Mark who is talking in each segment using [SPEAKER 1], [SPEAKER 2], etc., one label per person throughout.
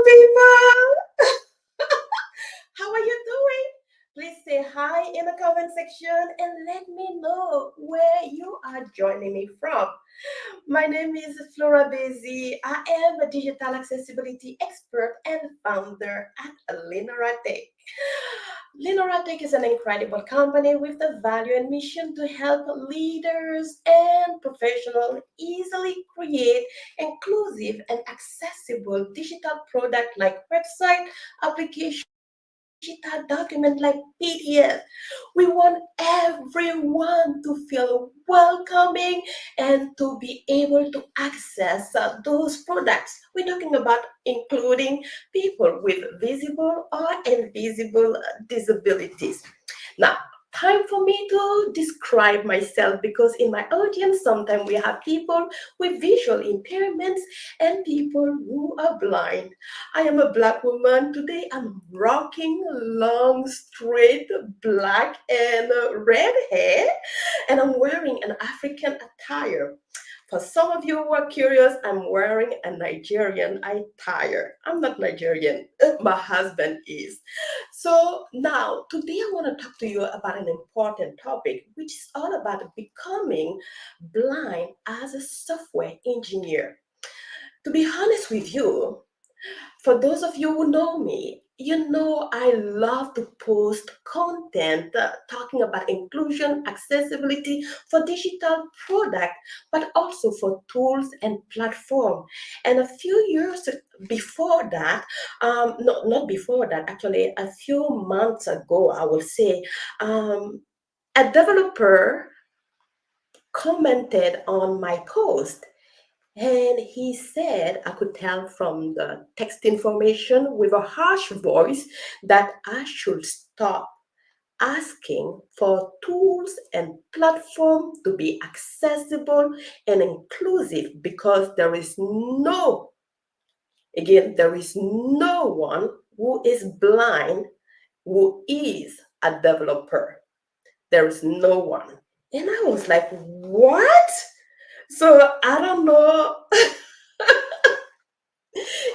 [SPEAKER 1] people. How are you doing? Please say hi in the comment section and let me know where you are joining me from. My name is Flora Bezi. I am a digital accessibility expert and founder at Linoratech. Linoratech is an incredible company with the value and mission to help leaders and professionals easily create inclusive and accessible digital product like website, application, digital document like PDF. We want everyone to feel welcoming and to be able to access those products. We're talking about including people with visible or invisible disabilities. Now, time for me to describe myself because in my audience, sometimes we have people with visual impairments and people who are blind. I am a black woman. Today I'm rocking long, straight, black and red hair, and I'm wearing an African attire. For some of you who are curious, I'm wearing a Nigerian attire. I'm not Nigerian, my husband is. So, now today I want to talk to you about an important topic, which is all about becoming blind as a software engineer. To be honest with you, for those of you who know me, you know I love to post content talking about inclusion, accessibility for digital product, but also for tools and platform. And a few years before that, no, not before that, actually, a few months ago, I will say, a developer commented on my post and he said, I could tell from the text information with a harsh voice that I should stop asking for tools and platform to be accessible and inclusive because there is no one who is blind who is a developer. There is no one. And I was like, what? So I don't know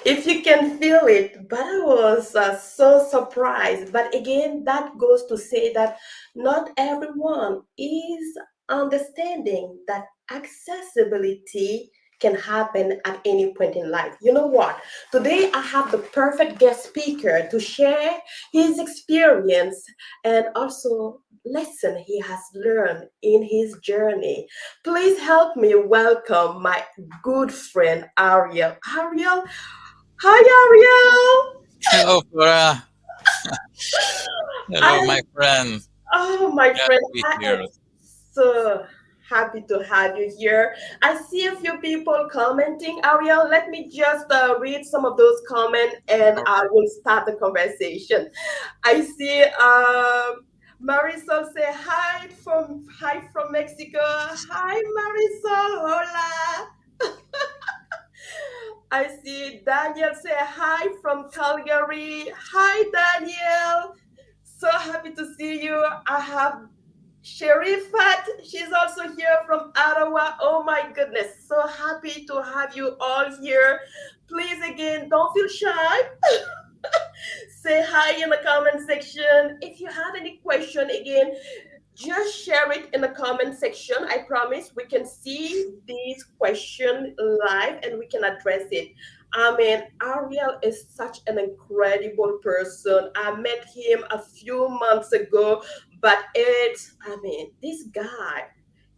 [SPEAKER 1] if you can feel it, but I was so surprised. But again, that goes to say that not everyone is understanding that accessibility can happen at any point in life. You know what? Today I have the perfect guest speaker to share his experience and also lesson he has learned in his journey. Please help me welcome my good friend Ariel. Ariel, hi, Ariel.
[SPEAKER 2] Hello, Flora. Hello,
[SPEAKER 1] I,
[SPEAKER 2] my friend.
[SPEAKER 1] oh, my
[SPEAKER 2] Glad
[SPEAKER 1] friend,
[SPEAKER 2] to be
[SPEAKER 1] I am
[SPEAKER 2] here.
[SPEAKER 1] so happy to have you here. I see a few people commenting. Ariel, let me just read some of those comments and
[SPEAKER 2] All
[SPEAKER 1] I
[SPEAKER 2] right.
[SPEAKER 1] will start the conversation. I see Marisol say hi from Mexico. Hi, Marisol. Hola. I see Daniel say hi from Calgary. Hi, Daniel. So happy to see you. I have Sherifat. She's also here from Ottawa. Oh my goodness. So happy to have you all here. Please, again, don't feel shy. Say hi in the comment section. If you have any question, again, just share it in the comment section. I promise we can see these questions live and we can address it. I mean, Ariel is such an incredible person. I met him a few months ago, but this guy,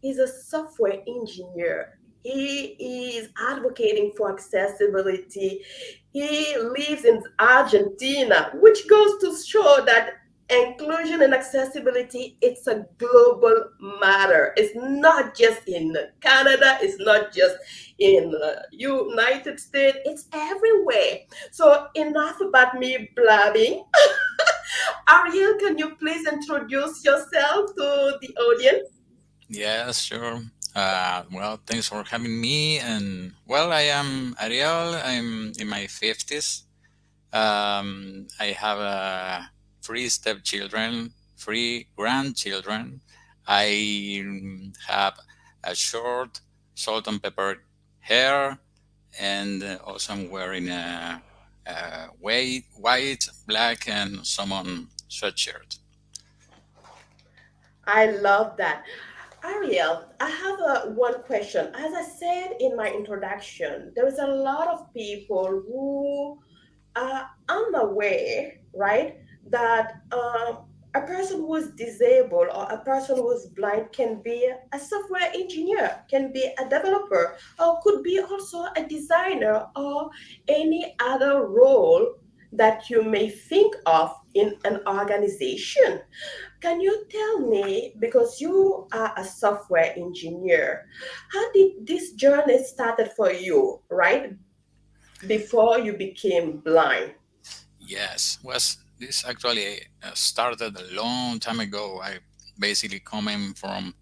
[SPEAKER 1] he's a software engineer. He is advocating for accessibility. He lives in Argentina, which goes to show that inclusion and accessibility, it's a global matter. It's not just in Canada, it's not just in United States, it's everywhere. So enough about me blabbing. Ariel, can you please introduce yourself to the audience?
[SPEAKER 2] Yeah, sure. Well, thanks for having me. And well, I am Ariel. I'm in my 50s. I have three stepchildren, three grandchildren. I have a short salt and pepper hair, and also I'm wearing white, black, and someone sweatshirt.
[SPEAKER 1] I love that. Ariel, I have one question. As I said in my introduction, there is a lot of people who are unaware, right, that a person who is disabled or a person who is blind can be a software engineer, can be a developer, or could be also a designer or any other role that you may think of in an organization. Can you tell me, because you are a software engineer, how did this journey started for you, right? Before you became blind?
[SPEAKER 2] Yes, was this actually started a long time ago. I basically coming from,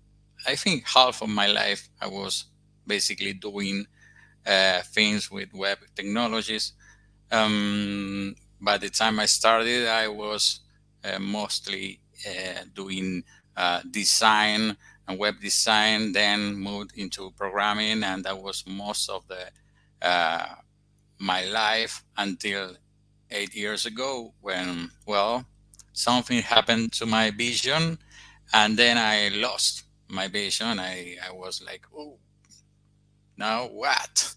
[SPEAKER 2] I think half of my life I was basically doing things with web technologies. By the time I started, I was mostly doing design and web design, then moved into programming, and that was most of the my life until 8 years ago when, well, something happened to my vision, and then I lost my vision. I was like, oh, now what?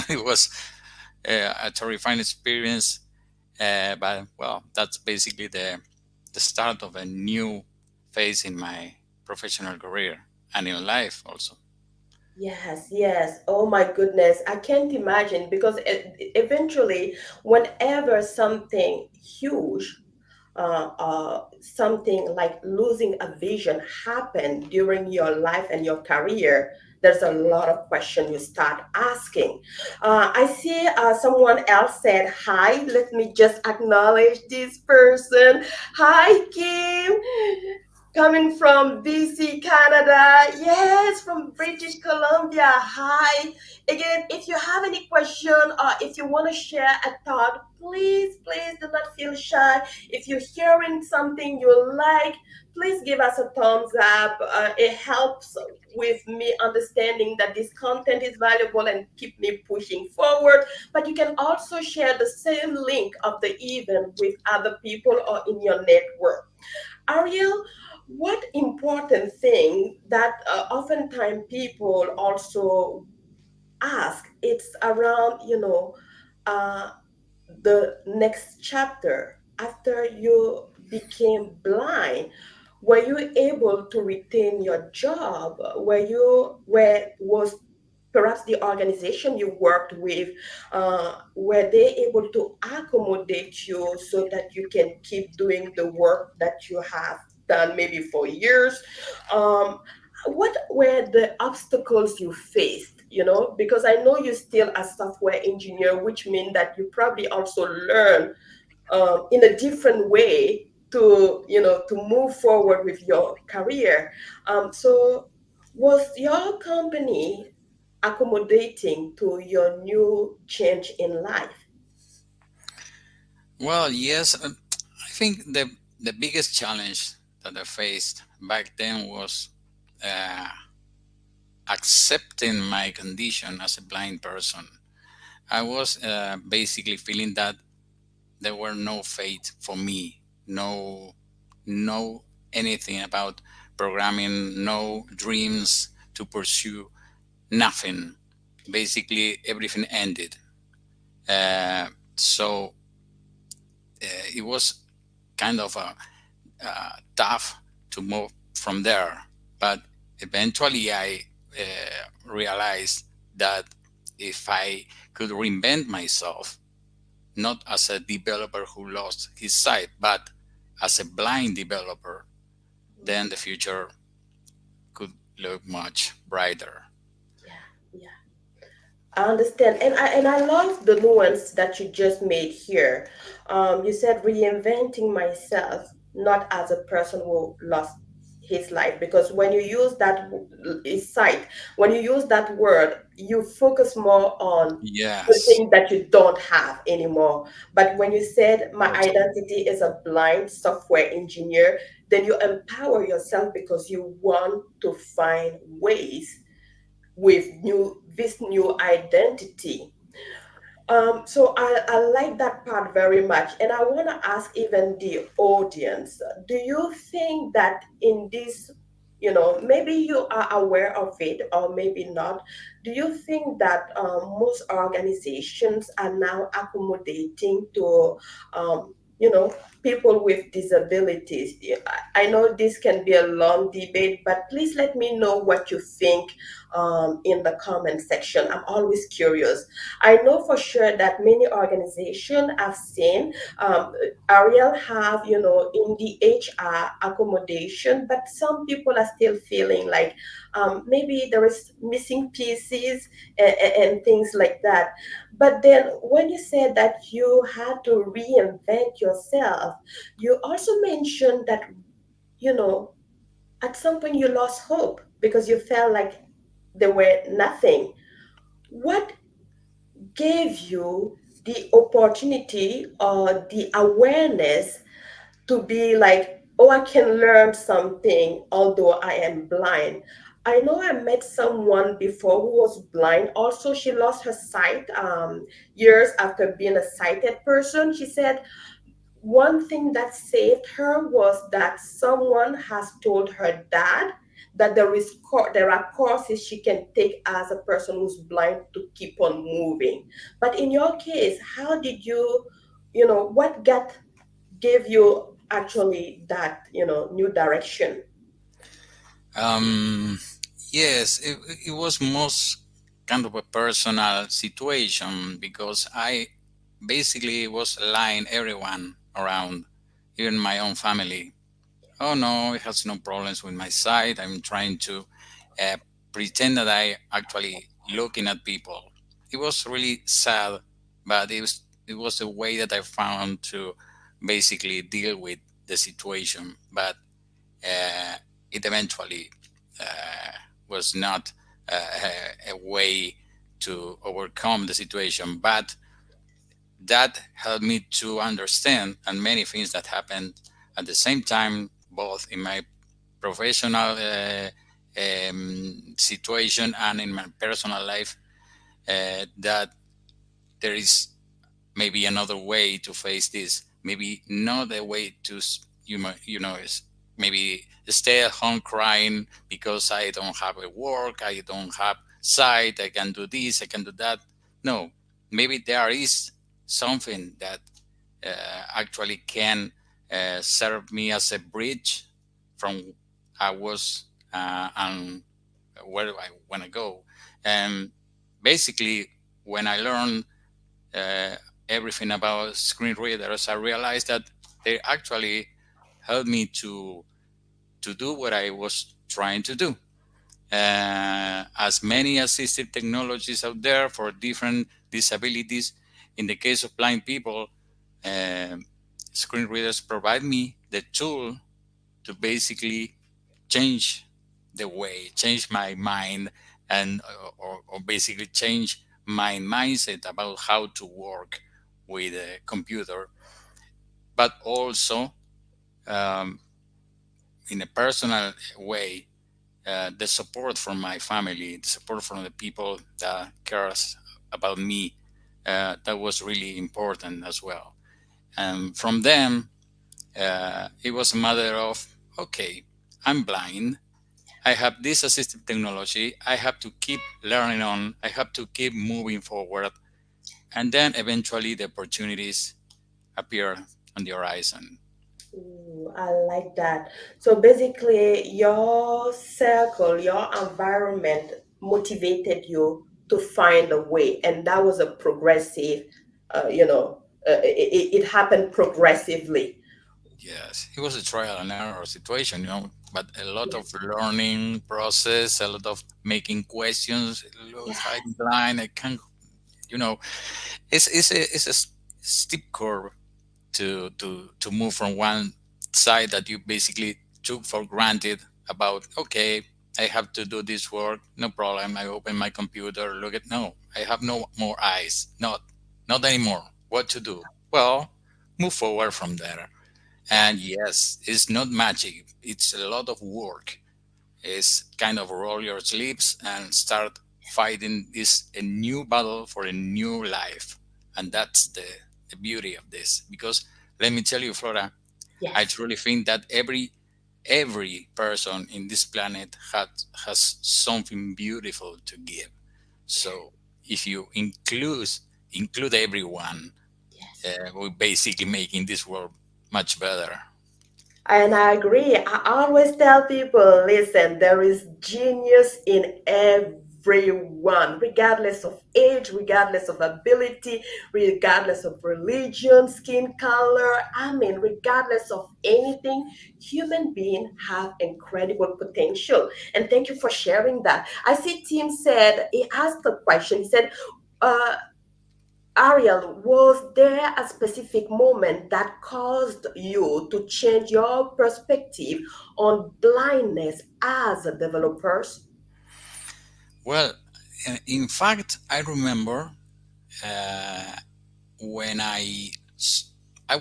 [SPEAKER 2] It was a terrifying experience, but well, that's basically the start of a new phase in my professional career and in life also.
[SPEAKER 1] Yes, yes. Oh my goodness. I can't imagine because eventually, whenever something huge, something like losing a vision happen during your life and your career, there's a lot of questions you start asking. I see someone else said hi. Let me just acknowledge this person. Hi, Kim. Coming from BC, Canada. Yes, from British Columbia. Hi. Again, if you have any question or if you want to share a thought, please do not feel shy. If you're hearing something you like, please give us a thumbs up. It helps with me understanding that this content is valuable and keep me pushing forward. But you can also share the same link of the event with other people or in your network. Ariel, what important thing that oftentimes people also ask, it's around, uh, the next chapter after you became blind. Were you able to retain your job? Where was perhaps the organization you worked with, were they able to accommodate you so that you can keep doing the work that you have done maybe for years? Um, what were the obstacles you faced? Because I know you're still a software engineer, which means that you probably also learn in a different way to move forward with your career. So was your company accommodating to your new change in life?
[SPEAKER 2] Well, yes, I think the biggest challenge that I faced back then was uh, accepting my condition as a blind person. I was basically feeling that there were no fate for me, no anything about programming, no dreams to pursue, nothing. Basically, everything ended. Uh, so it was kind of tough to move from there. But eventually, I realized that if I could reinvent myself, not as a developer who lost his sight, but as a blind developer, then the future could look much brighter.
[SPEAKER 1] Yeah, yeah. I understand, and I love the nuance that you just made here. You said reinventing myself, not as a person who lost his life, because when you use that his sight, when you use that word, you focus more on the
[SPEAKER 2] Yes,
[SPEAKER 1] thing that you don't have anymore. But when you said my
[SPEAKER 2] totally.
[SPEAKER 1] identity is a blind software engineer, then you empower yourself because you want to find ways with new this new identity. So I like that part very much. And I want to ask even the audience, do you think that in this, maybe you are aware of it or maybe not, do you think that most organizations are now accommodating to, people with disabilities? I know this can be a long debate, but please let me know what you think in the comment section. I'm always curious. I know for sure that many organizations have seen Ariel have, in the HR accommodation, but some people are still feeling like maybe there is missing pieces and things like that. But then when you said that you had to reinvent yourself, you also mentioned that, you know, at some point you lost hope because you felt like there were nothing. What gave you the opportunity or the awareness to be like, oh, I can learn something although I am blind? I know I met someone before who was blind. Also, she lost her sight years after being a sighted person. She said one thing that saved her was that someone has told her dad that there are courses she can take as a person who's blind to keep on moving. But in your case, how did you, what got gave you actually that, new direction?
[SPEAKER 2] Um, yes, it was most kind of a personal situation because I basically was lying everyone around, even my own family. Oh no, it has no problems with my sight. I'm trying to uh, pretend that I actually looking at people. It was really sad, but it was the way that I found to basically deal with the situation. But uh, it eventually uh, was not a way to overcome the situation. But that helped me to understand and many things that happened at the same time, both in my professional situation and in my personal life, that there is maybe another way to face this. Maybe not a way to is maybe stay at home crying because I don't have a work, I don't have sight, I can do this, I can do that. No, maybe there is something that actually can serve me as a bridge from I was and where do I want to go. And basically, when I learned uh, everything about screen readers, I realized that they actually helped me to do what I was trying to do. As many assistive technologies out there for different disabilities, in the case of blind people, uh, screen readers provide me the tool to basically change the way, change my mind, and or basically change my mindset about how to work with a computer, but also um, in a personal way, the support from my family, the support from the people that cares about me, that was really important as well. And from them, it was a matter of, okay, I'm blind. I have this assistive technology. I have to keep learning on. I have to keep moving forward. And then eventually the opportunities appear on the horizon.
[SPEAKER 1] Ooh, I like that. So basically, your circle, your environment motivated you to find a way, and that was a progressive, it happened progressively.
[SPEAKER 2] Yes, it was a trial and error situation, but a lot of learning process, a lot of making questions. Look,
[SPEAKER 1] Yeah.
[SPEAKER 2] I'm blind. I can't, you know, it's a steep curve to move from one side that you basically took for granted about. Okay, I have to do this work, no problem. I open my computer, look at, no, I have no more eyes, not anymore. What to do? Well, move forward from there.
[SPEAKER 1] Yeah.
[SPEAKER 2] And yes, it's not magic, it's a lot of work. It's kind of roll your sleeves and start fighting this a new battle for a new life. And that's the beauty of this. Because let me tell you, Flora, I
[SPEAKER 1] Yes.
[SPEAKER 2] truly think that every person in this planet has something beautiful to give. So if you include everyone,
[SPEAKER 1] Yes.
[SPEAKER 2] we're basically making this world much better.
[SPEAKER 1] And I agree. I always tell people, listen, there is genius in everyone, regardless of age, regardless of ability, regardless of religion, skin color. I mean, regardless of anything, human beings have incredible potential. And thank you for sharing that. I see Tim said, he asked a question. He said, uh, Ariel, was there a specific moment that caused you to change your perspective on blindness as a developer?
[SPEAKER 2] Well, in fact, I remember uh, when I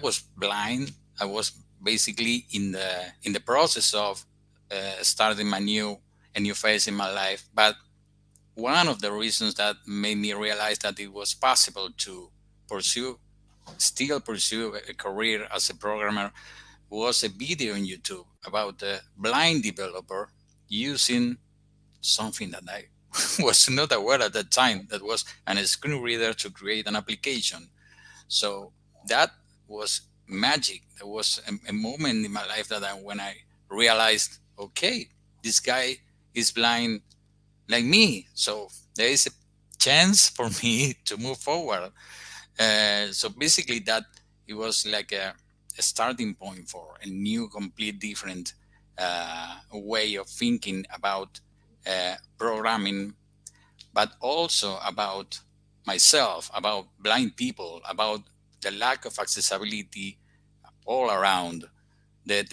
[SPEAKER 2] was blind. I was basically in the process of starting a new phase in my life. But one of the reasons that made me realize that it was possible to pursue pursue a career as a programmer was a video on YouTube about a blind developer using something that I was not aware at that time, that was an screen reader to create an application. So that was magic. There was a moment in my life when I realized, okay, this guy is blind like me. So there is a chance for me to move forward. So basically, that it was like a starting point for a new, complete, different way of thinking about programming, but also about myself, about blind people, about the lack of accessibility all around, the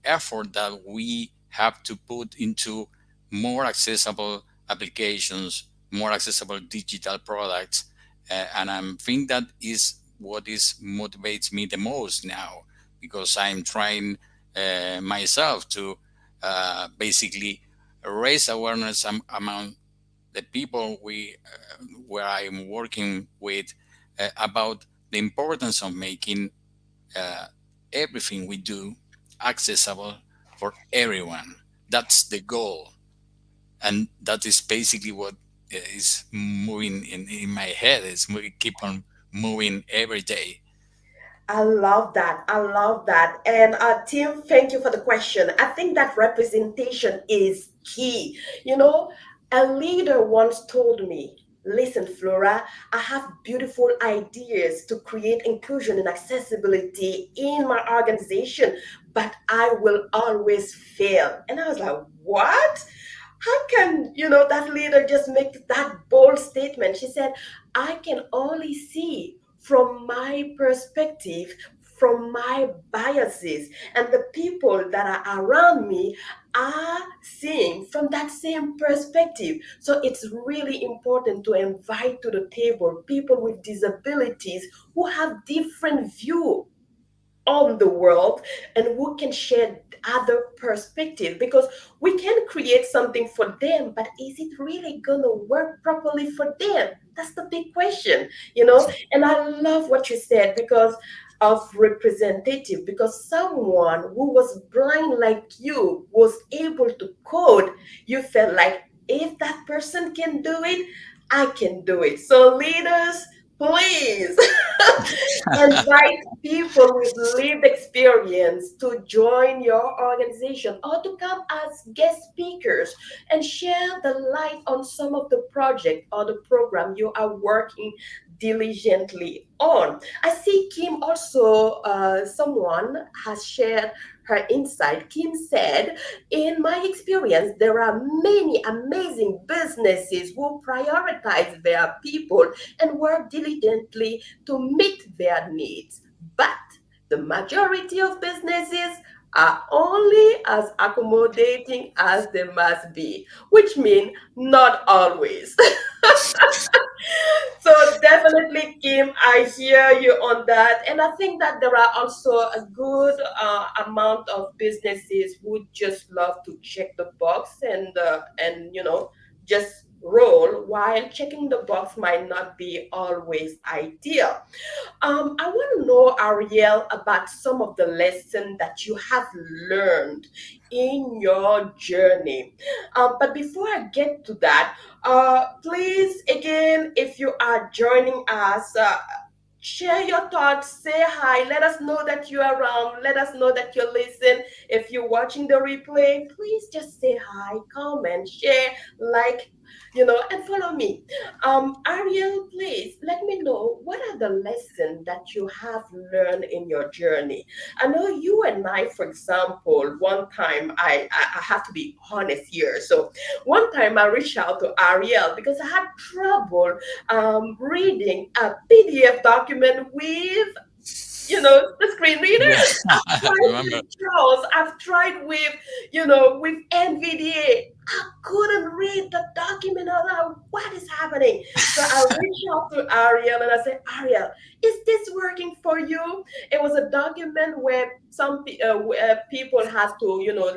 [SPEAKER 2] effort that we have to put into more accessible applications, more accessible digital products. And I think that is what is motivates me the most now, because I'm trying myself to basically raise awareness among the people where I'm working with about the importance of making uh, everything we do accessible for everyone. That's the goal, and that is basically what is moving in my head. Keep on moving every day.
[SPEAKER 1] I love that. I love that. And Tim, thank you for the question. I think that representation is key. You know, a leader once told me, listen, Flora, I have beautiful ideas to create inclusion and accessibility in my organization, but I will always fail. And I was like, what? How can that leader just make that bold statement? She said, I can only see from my perspective, from my biases, and the people that are around me are seeing from that same perspective. So it's really important to invite to the table people with disabilities who have different view on the world and who can share other perspective, because we can create something for them, but is it really gonna work properly for them? That's the big question. And I love what you said because of representative, because someone who was blind like you was able to code. You felt like, if that person can do it, I can do it. So leaders, please invite people with lived experience to join your organization or to come as guest speakers and share the light on some of the project or the program you are working diligently on. I see Kim also, someone has shared her insight. Kim said, in my experience, there are many amazing businesses who prioritize their people and work diligently to meet their needs. But the majority of businesses are only as accommodating as they must be, which means not always. So definitely, Kim, I hear you on that, and I think that there are also a good amount of businesses who just love to check the box and just role, while checking the box might not be always ideal. I want to know, Ariel, about some of the lessons that you have learned in your journey. But before I get to that, please, again, if you are joining us, share your thoughts, say hi, let us know that you're around, let us know that you listen. If you're watching the replay, please just say hi, comment, share, like, and follow me. Ariel, please let me know, what are the lessons that you have learned in your journey. I know you and I, for example, one time, I have to be honest here. So one time I reached out to Ariel because I had trouble reading a PDF document with, the screen
[SPEAKER 2] Yeah,
[SPEAKER 1] readers. I've
[SPEAKER 2] I
[SPEAKER 1] tried
[SPEAKER 2] remember.
[SPEAKER 1] with JAWS. I've tried with, with NVDA. I couldn't read the document. I was like, what is happening? So I reached out to Ariel and I said, Ariel, is this working for you? It was a document where where people had to,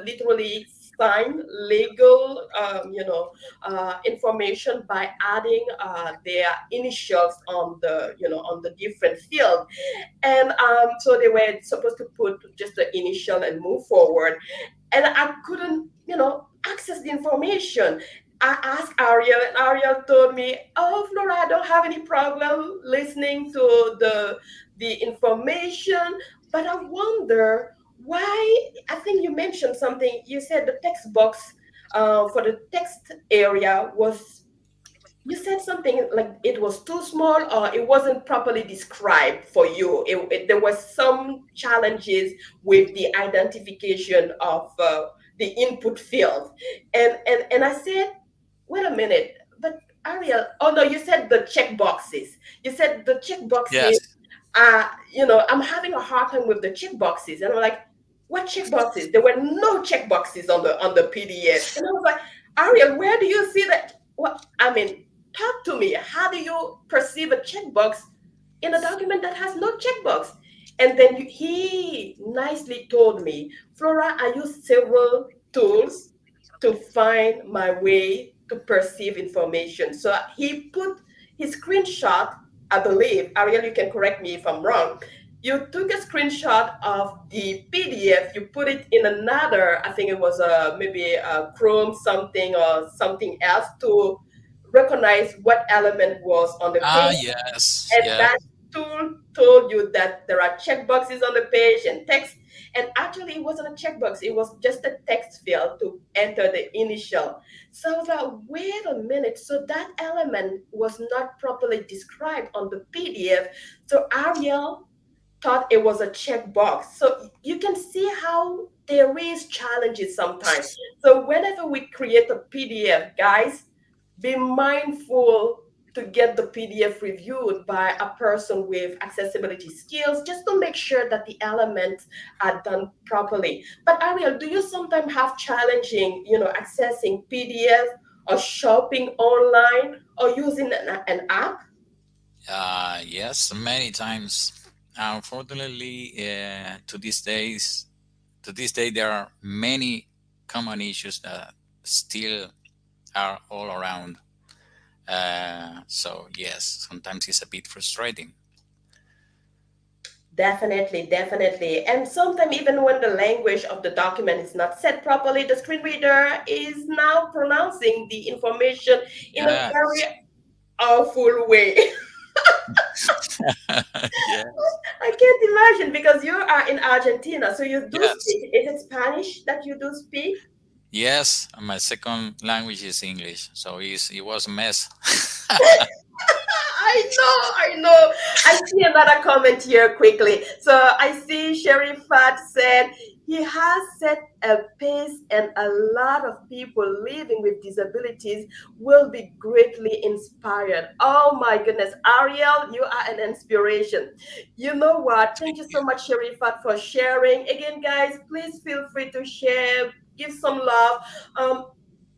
[SPEAKER 1] literally sign legal, information by adding their initials on the different field. And so they were supposed to put just the initial and move forward. And I couldn't, access the information. I asked Ariel, and Ariel told me, "Oh, Flora, I don't have any problem listening to the information, but I wonder why." I think you mentioned something. You said the text box for the text area was, you said something like it was too small or it wasn't properly described for you. There was some challenges with the identification of the input field. And I said, wait a minute, but Ariel, oh no, you said the check boxes. You said the check boxes,
[SPEAKER 2] Yes.
[SPEAKER 1] I'm having a hard time with the check boxes. And I'm like, what check boxes? There were no check boxes on the PDF. And I was like, Ariel, where do you see that? What I mean, talk to me. How do you perceive a checkbox in a document that has no checkbox? And then he nicely told me, Flora, I use several tools to find my way to perceive information. So he put his screenshot, I believe, Ariel, you can correct me if I'm wrong. You took a screenshot of the PDF, you put it in another, I think it was maybe a Chrome something or something else to recognize what element was on the
[SPEAKER 2] Ah,
[SPEAKER 1] page,
[SPEAKER 2] yes,
[SPEAKER 1] and
[SPEAKER 2] yeah.
[SPEAKER 1] that tool told you that there are checkboxes on the page and text. And actually, it wasn't a checkbox, it was just a text field to enter the initial. So I was like, wait a minute. So that element was not properly described on the PDF. So Ariel thought it was a checkbox. So you can see how there is challenges sometimes. So whenever we create a PDF, guys, be mindful to get the PDF reviewed by a person with accessibility skills, just to make sure that the elements are done properly. But Ariel, do you sometimes have challenging, accessing PDF or shopping online or using an app?
[SPEAKER 2] Yes, many times. Unfortunately, to this day, there are many common issues that still are all around. So yes, sometimes it's a bit frustrating.
[SPEAKER 1] Definitely, definitely. And sometimes, even when the language of the document is not set properly, the screen reader is now pronouncing the information in a very
[SPEAKER 2] Yes.
[SPEAKER 1] awful way.
[SPEAKER 2] Yes.
[SPEAKER 1] I can't imagine, because you are in Argentina, so you do
[SPEAKER 2] Yes.
[SPEAKER 1] speak. Is it Spanish that you do speak?
[SPEAKER 2] Yes. My second language is English, so it was a mess.
[SPEAKER 1] I know. I see another comment here quickly. So I see Sherifat said he has set a pace, and a lot of people living with disabilities will be greatly inspired. Oh my goodness. Ariel, you are an inspiration. You know what? Thank you so much, Sherifat, for sharing. Again, guys, please feel free to share, give some love. Um,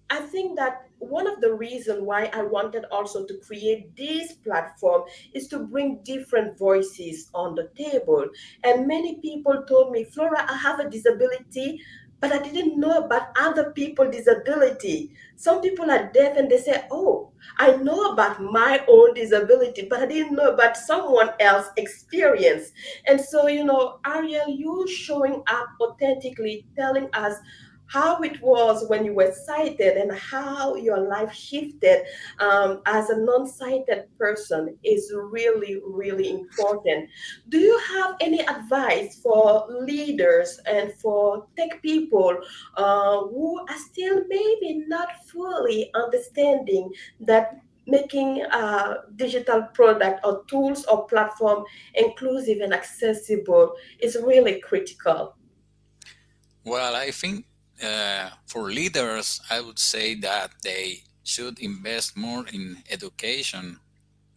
[SPEAKER 1] I think that one of the reasons why I wanted also to create this platform is to bring different voices on the table. And many people told me, Flora, I have a disability. but I didn't know about other people disability. Some people are deaf and they say, "Oh, I know about my own disability, but I didn't know about someone else's experience." And so, Ariel, you showing up authentically, telling us how it was when you were sighted and how your life shifted as a non-sighted person is really, really important. Do you have any advice for leaders and for tech people who are still maybe not fully understanding that making digital product or tools or platform inclusive and accessible is really critical?
[SPEAKER 2] Well, I think for leaders, I would say that they should invest more in education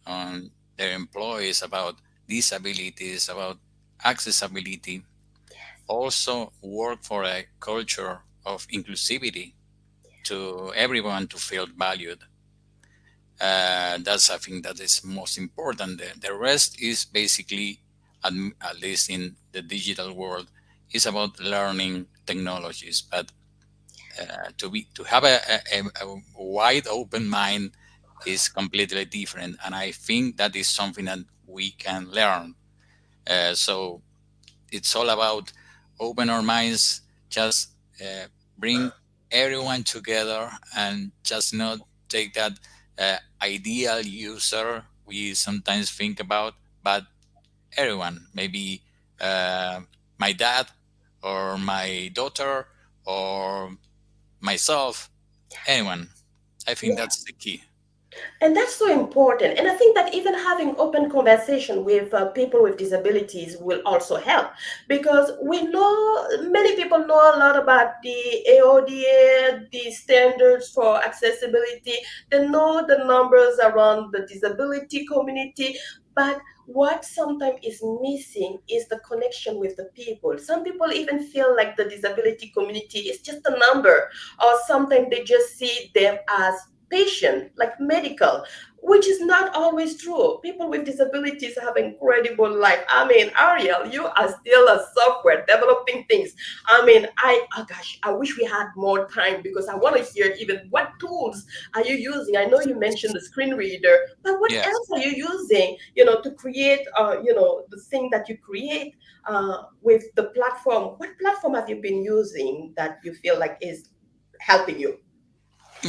[SPEAKER 2] on their employees about disabilities, about accessibility. Also, work for a culture of inclusivity to everyone to feel valued. That's I think that is most important. The rest is basically, at least in the digital world, is about learning technologies. But to have a wide open mind is completely different, and I think that is something that we can learn. So it's all about open our minds, just bring everyone together, and just not take that ideal user we sometimes think about, but everyone, maybe uh, my dad or my daughter or myself, anyone. I think
[SPEAKER 1] Yeah.
[SPEAKER 2] that's the key.
[SPEAKER 1] And that's so important. And I think that even having open conversation with people with disabilities will also help, because we know many people know a lot about the AODA, the standards for accessibility. They know the numbers around the disability community, but what sometimes is missing is the connection with the people. Some people even feel like the disability community is just a number, or sometimes they just see them as patient, like medical, which is not always true. People with disabilities have incredible life. I mean, Ariel, you are still a software developing things. I mean, oh gosh, I wish we had more time because I want to hear even what tools are you using. I know you mentioned the screen reader, but what
[SPEAKER 2] Yes.
[SPEAKER 1] else are you using? To create, the thing that you create with the platform. What platform have you been using that you feel like is helping you?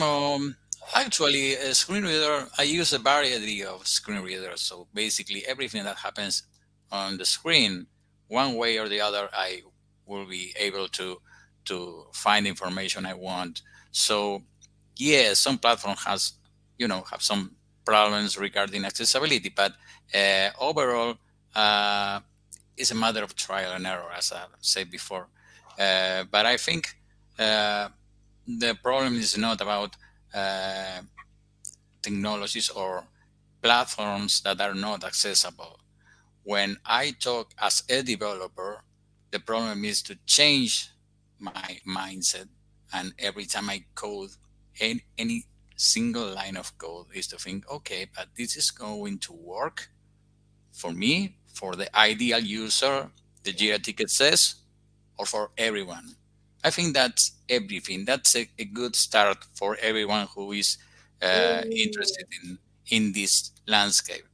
[SPEAKER 2] Um, Actually, a screen reader, I use a variety of screen readers. So basically, everything that happens on the screen, one way or the other, I will be able to find information I want. So, yeah, some platform has, have some problems regarding accessibility, but overall, uh, it's a matter of trial and error, as I said before. But I think. Uh, the problem is not about uh, technologies or platforms that are not accessible. When I talk as a developer, the problem is to change my mindset. And every time I code any single line of code is to think, okay, but this is going to work for me, for the ideal user, the Jira ticket says, or for everyone. I think that's everything. That's a good start for everyone who is
[SPEAKER 1] Mm.
[SPEAKER 2] interested in this landscape.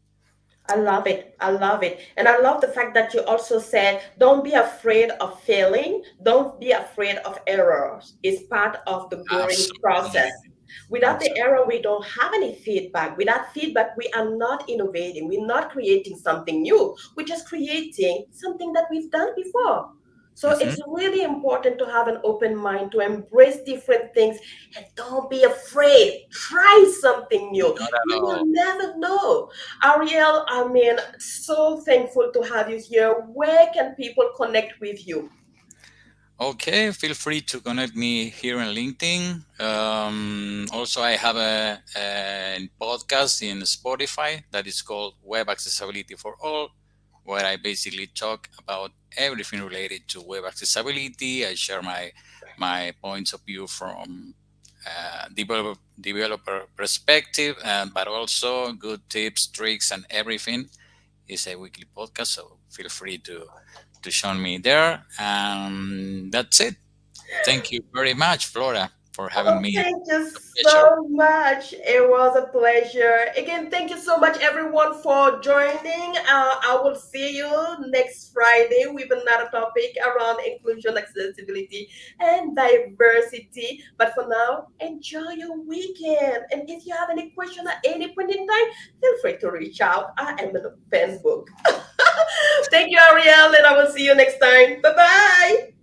[SPEAKER 1] I love it. I love it. And I love the fact that you also said, don't be afraid of failing. Don't be afraid of errors. It's part of the growing
[SPEAKER 2] Absolutely,
[SPEAKER 1] process. Without the
[SPEAKER 2] absolutely.
[SPEAKER 1] error, we don't have any feedback. Without feedback, we are not innovating. We're not creating something new. We're just creating something that we've done before. So
[SPEAKER 2] Hmm.
[SPEAKER 1] it's really important to have an open mind, to embrace different things, and don't be afraid. Try something new.
[SPEAKER 2] Not at
[SPEAKER 1] You will
[SPEAKER 2] all.
[SPEAKER 1] never know. Ariel, I mean, so thankful to have you here. Where can people connect with you?
[SPEAKER 2] Okay, feel free to connect me here on LinkedIn. Also, I have a podcast in Spotify that is called Web Accessibility for All, where I basically talk about everything related to web accessibility. I share my points of view from developer perspective, but also good tips, tricks, and everything. It's a weekly podcast, so feel free to join me there. That's it. Thank you very much, Flora, for having
[SPEAKER 1] Oh,
[SPEAKER 2] me.
[SPEAKER 1] thank you
[SPEAKER 2] A pleasure.
[SPEAKER 1] so much. It was a pleasure. Again, thank you so much, everyone, for joining. I will see you next Friday with another topic around inclusion, accessibility, and diversity. But for now, enjoy your weekend. And if you have any question at any point in time, feel free to reach out. I am in the pen book. Thank you, Ariel, and I will see you next time. Bye bye.